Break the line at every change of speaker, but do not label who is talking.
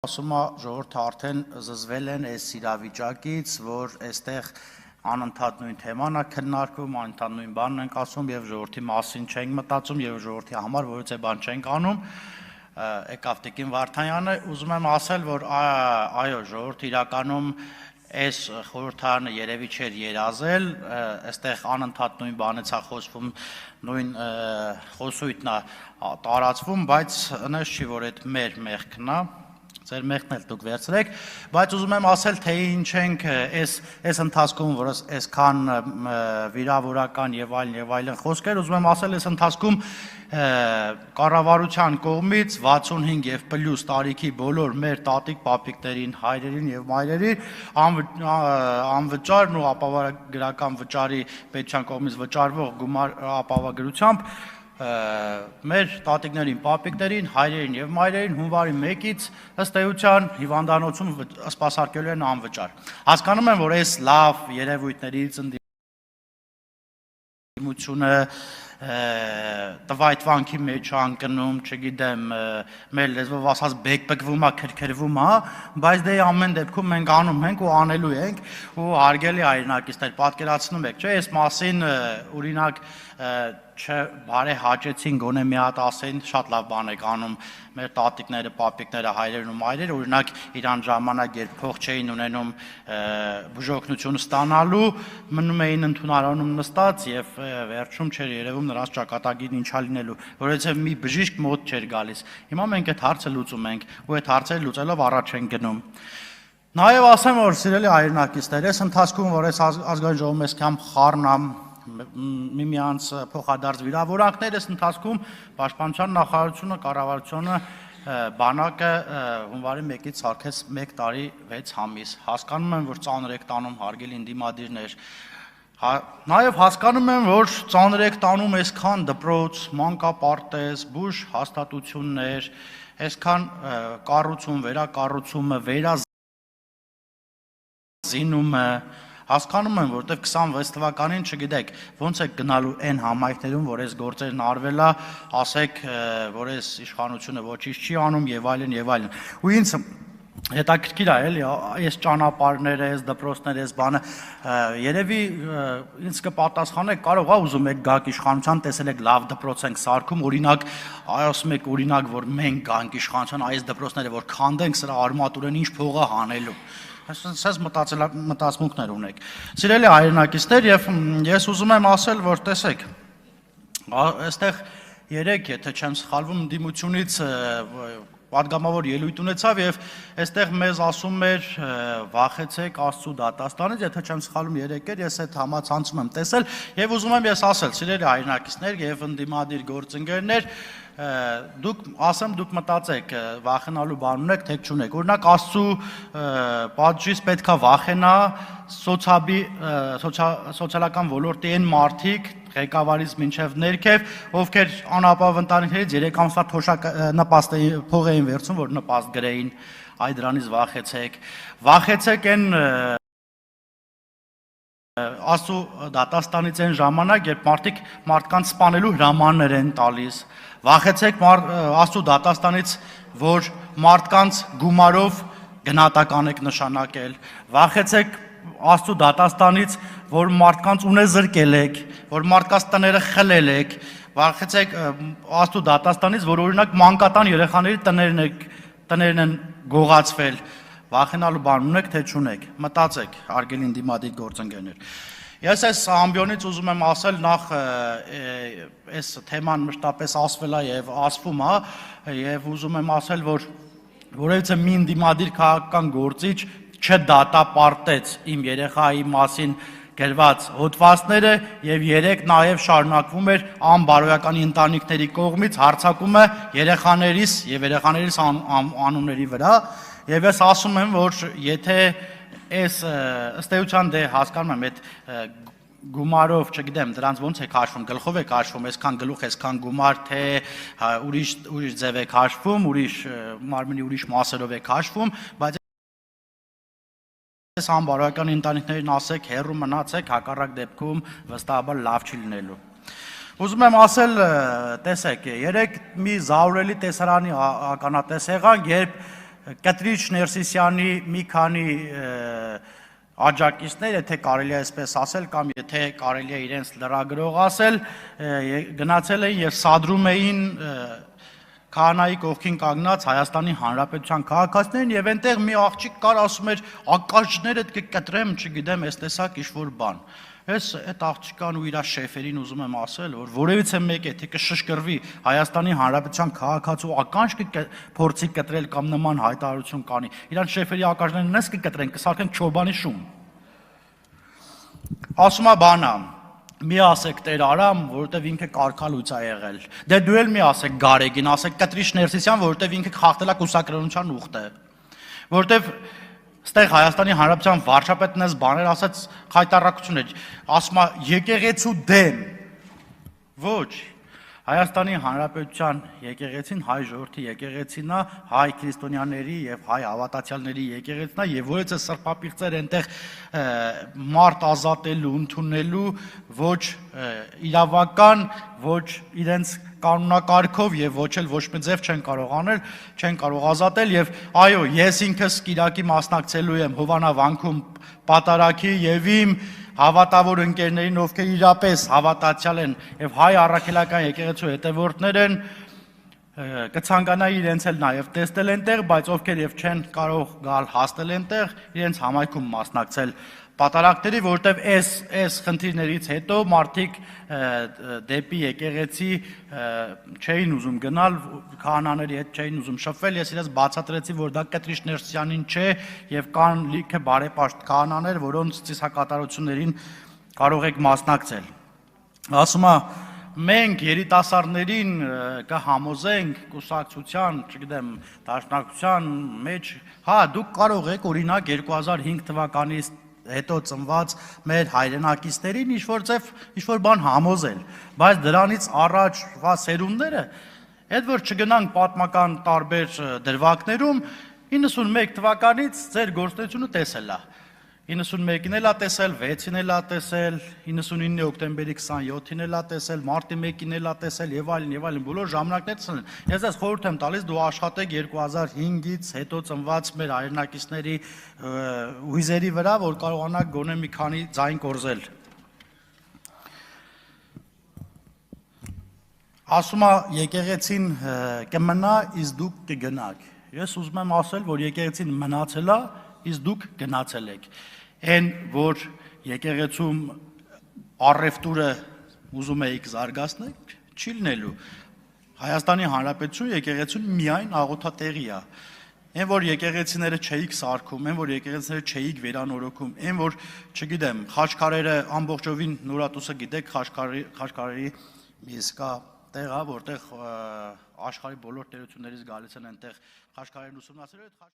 Ասում է ժողովուրդը արդեն զզվել են այս իրավիճակից, որ այստեղ անընդհատ նույն թեման է քննարկվում, անընդհատ նույն բանն ենք ասում եւ ժողովրդի մասին չենք մտածում եւ ժողովրդի համար որևէ բան չենք անում։ Եկավ Տիկին Վարդանյանը, ուզում եմ ասել, որ այո, ժողովուրդը իրականում այս խորհրդարանը երևի չէր երազել, այստեղ անընդհատ նույն բանից է խոսվում, նույն խոսույթն է տարածվում, բայց այնպես չի, որ այդ մեր մեղքն է։ Ձեր մեղքն էլ դուք վերցրեք, բայց ուզում եմ ասել, թե ինչ ենք այս ընթացքում, որ այսքան վիրավորական եւ այլն խոսքեր, ուզում եմ ասել, այս ընթացքում կառավարության կողմից 65 եւ պլյուս տարիքի բոլոր մեր տատիկ պապիկներին, հայրերին եւ մայրերին անվճար ու ապահովագրական վճարի պետության կողմից վճարվող գումար ապահովագրությամբ մեր տատիկներին, պապիկներին, հայրերին եւ մայրերին հունվարի 1-ից ըստ էության հիվանդանոցում սպասարկելու են անվճար։ Հասկանում եմ, որ այս լավ երևույթներից ընդդիմությունը տվայտվանքի մեջ անկնում, չգիտեմ, մեր լեզվով ասած բեկբեկվում է, քրքրվում է, բայց դե ամեն դեպքում մենք անում ենք ու անելու ենք ու հարգելի հայրենակիցներ, պատկերացնում եք, չէ, այս մասին օրինակ չբարեհաճեցին գոնե մի հատ ասեն, շատ լավ բան եք անում մեր տատիկները, պապիկները, հայրերն ու մայրերը, օրինակ իրան ժամանակ երբ փող չէին ունենում բուժօգնություն ստանալու, մնում էին ընդունարանում նստած եւ վերջում չէր երևում նրանց ճակատագիրն ինչա լինելու, որովհետեւ մի բժիշկ մոտ չէր գալիս։ Հիմա մենք այդ հարցը լուծում ենք ու այդ հարցերը լուծելով առաջ ենք գնում։ Նաեւ ասեմ, որ սիրելի հայրենակիցներ, այս ընթացքում, որ այս ազգային ժողովում այսքան խառնամ միմյանց փոխադարձ վիրավորանքներ, այս ընթացքում Պաշտպանության նախարարությունը, կառավարությունը բանակը հունվարի 1-ից սարքեց 1 տարի 6 ամիս։ Հասկանում եմ, որ ծանր եք տանում հարգելի ընդդիմադիրներ։ Նաև հասկանում եմ, որ ծանր եք տանում այսքան դպրոց, մանկապարտեզ, բուժ հաստատություններ, այսքան կառուցում, վերակառուցումը, վերազինումը։ Հասկանում եմ, որտեղ 26 թվականին չգիտեք, ոնց եք գնալու այն համայնքներում, որ այս գործերն արվել է, ասեք, որ այս իշխանությունը ոչինչ չի անում եւ այլն եւ այլն։ Ու ինձ հետաքրքիր է, էլի, այս ճանապարհները, այս դպրոցները, այս բանը, երևի ինձ կպատասխանեք, կարող է ուզում եք գաք իշխանության, տեսել եք լավ դպրոց ենք սարքում, օրինակ, ասում եք օրինակ, որ մենք գանք իշխանության, այս դպրոցները որ քանդենք, սրա արմատուրեն ինչ փող է հանելու։ Այսպես մտածմունքներ ունեք։ Սիրելի հայրենակիցներ, եւ ես ուզում եմ ասել, որ տեսեք, այստեղ երեք, եթե չեմ սխալվում, ընդդիմությունից պատգամավոր ելույթ ունեցավ եւ այստեղ մեզ ասում էր վախեցեք Աստծո դատաստանից, եթե չեմ սխալվում 3 էր, ես այդ համացանցում եմ տեսել եւ ուզում եմ ես ասել, սիրելի հայրենակիցներ եւ ընդդիմադիր գործընկերներ, դուք մտածեք, վախենալու բան ունեք, թե չունեք։ Օրինակ Աստծո պատժից պետքա վախենա սոցիալական ոլորտի այն մարդիկ, ղեկավարից մինչև ներքև, ովքեր անապահով ընտանիքներից 3 ամսվա թոշակ փող էին վերցնում, որ նպաստ գրեին, այ դրանից վախեցեք։ Վախեցեք այն Աստծո դատաստանից այն ժամանակ, երբ մարդիկ մարդկանց սպանելու հրամաններ են տալիս։ Վախեցեք Աստծո դատաստանից, որ մարդկանց գումարով գնահատական եք նշանակել։ Վախեցեք Աստծո դատաստանից, որ մարդկանց ունեզրկել եք, որ մարդկանց տները խլել եք։ Վախեցեք Աստծո դատաստանից, որ օրինակ մանկատան երեխաների տներն են գողացվել։ Վախենալու բան ունեք, թե չունեք։ Մտածեք, հարգելի ընդդիմադիր գործընկերներ։ Ես այս ամբիոնից ուզում եմ ասել, նախ այս թեման մշտապես ասվել է եւ ասվում է, եւ ուզում եմ ասել, որ որևէ մի ընդդիմադիր քաղաքական գործիչ չդատապարտեց իմ երեխայի մասին գրված հոդվածները եւ 3 նաեւ շարունակվում էր անբարոյական ընտանիքների կողմից հարձակումը երեխաներիս եւ երեխաներիս անունների վրա եւ ես ասում եմ, որ եթե այս ըստ էության դե հասկանում եմ այդ գումարով, չգիտեմ, դրանց ոնց է քաշվում, գլխով է քաշվում, այսքան գլուխ, այսքան գումար, թե ուրիշ ձև է քաշվում, ուրիշ մարմնի ուրիշ մասերով է քաշվում, բայց այս անբարոյական ընտանիքներին ասեք, հեռու մնացեք, հակառակ դեպքում վստահաբար լավ չի լինելու։ Ուզում եմ ասել, տեսեք, երեք մի զարուրելի տեսարանի ականատես եղանք, երբ Կտրիչ Ներսիսյանի մի քանի աջակիցներ, եթե կարելի է այսպես ասել, կամ եթե կարելի է իրենց լրագրող ասել, գնացել էին եւ սադրում էին քահանայի կողքին կանգնած Հայաստանի Հանրապետության քաղաքացիներին եւ այնտեղ մի աղջիկ կար ասում էր ակաշներդ կկտրեմ, չգիտեմ, այս տեսակ ինչ-որ բան։ Ես այդ աղջկան ու իր շեֆերին ուզում եմ ասել, որ որևիցե մեկ եթե կշշկրվի Հայաստանի Հանրապետության քաղաքացու ականջ կփորձի կտրել կամ նման հայտարարություն կանի, իրանց շեֆերի ականջներն նես կկտրեն, կսարքեն չոբանի շուն։ Ասում է բանա, մի ասեք Տեր Արամ, որովհետև ինքը կարգալույց է եղել։ Դե դու էլ մի ասեք Գարեգին, ասեք Կտրիչ Ներսիսյան, որովհետև ինքը խախտել է կուսակրոնության ուխտը։ Որովհետև Ստեղ Հայաստանի Հանրապետության վարչապետն էս բաներ ասած խայտարակություն էր, ասում է եկեղեցու դեմ։ Ոչ, Հայաստանի Հանրապետության եկեղեցին հայ ժողովրդի եկեղեցին է, հայ քրիստոնյաների եւ հայ հավատացյալների եկեղեցին է եւ որից է սրբապիղծեր այնտեղ մարդ ազատելու, ընդունելու ոչ իրավական, ոչ իրենց կանոնակարգով եւ ոչ էլ ոչ մի ձև չեն կարող անել, չեն կարող ազատել եւ այո, ես ինքս Կիրակի մասնակցելու եմ Հովանավանքում պատարագի եւ իմ հավատավոր ընկերներին, ովքեր իրապես հավատացյալ են եւ հայ առաքելական եկեղեցու հետևորդներ են, կցանկանայի իրենց էլ նաեւ տեսնել այնտեղ, բայց ովքեր եւ չեն կարող գալ հասնել այնտեղ, իրենց համայնքում մասնակցել պատարագների, որտեվ այս խնդիրներից հետո մարդիկ դեպի եկեղեցի չէին ուզում գնալ, քահանաների հետ չէին ուզում շփվել, ես իրենց բացատրեցի, որ դա Կտրիչ Ներսիսյանին չէ եւ կան լիքը բարեպաշտ քահանաներ, որոնց ծիսակատարություններին կարող եք մասնակցել։ Ասում է մենք երիտասարդներին կհամոզենք կուսակցության, չգիտեմ, դաշնակցության մեջ, հա, դուք կարող եք օրինակ 2005 թվականից հետո ծնված մեր հայրենակիցներին ինչ-որ բան համոզել, բայց դրանից առաջվա սերունդները, այդ որ չգնանք պատմական տարբեր դրվագներում, 91 թվականից ձեր գործունեությունը տեսել է, 91-ին էլ է տեսել, 6-ին էլ է տեսել, 99 հոկտեմբերի 27-ին էլ է տեսել, մարտի 1-ին էլ է տեսել եւ այլն, բոլոր ժամանակներս են։ Ես ձեզ խորհուրդ եմ տալիս, դու աշխատեք 2005-ից հետո ծնված մեր հայրենակիցների հույզերի վրա, որ կարողանաք գոնե մի քանի ձայն կորզել։ Ասում է եկեղեցին կմնա, իսկ դուք կգնաք։ Ես ուզում եմ ասել, որ եկեղեցին մնացել է, իսկ դուք գնացել եք։ Այն, որ եկեղեցում առևտուրը ուզում եք զարգացնել, չի լինելու։ Հայաստանի Հանրապետություն եկեղեցուն միայն աղոթատեղի է։ Այն, որ եկեղեցիները չէիք սարքում, այն, որ եկեղեցիները չէիք վերանորոգում, այն, որ, չգիտեմ, խաչքարերը ամբողջովին Նորատուսը գիտեք, խաչքարերի մի իսկա տեղ է, որտեղ աշխարհի բոլոր տերություններից գալիս են այնտեղ խաչքարերն ուսումնասիրել։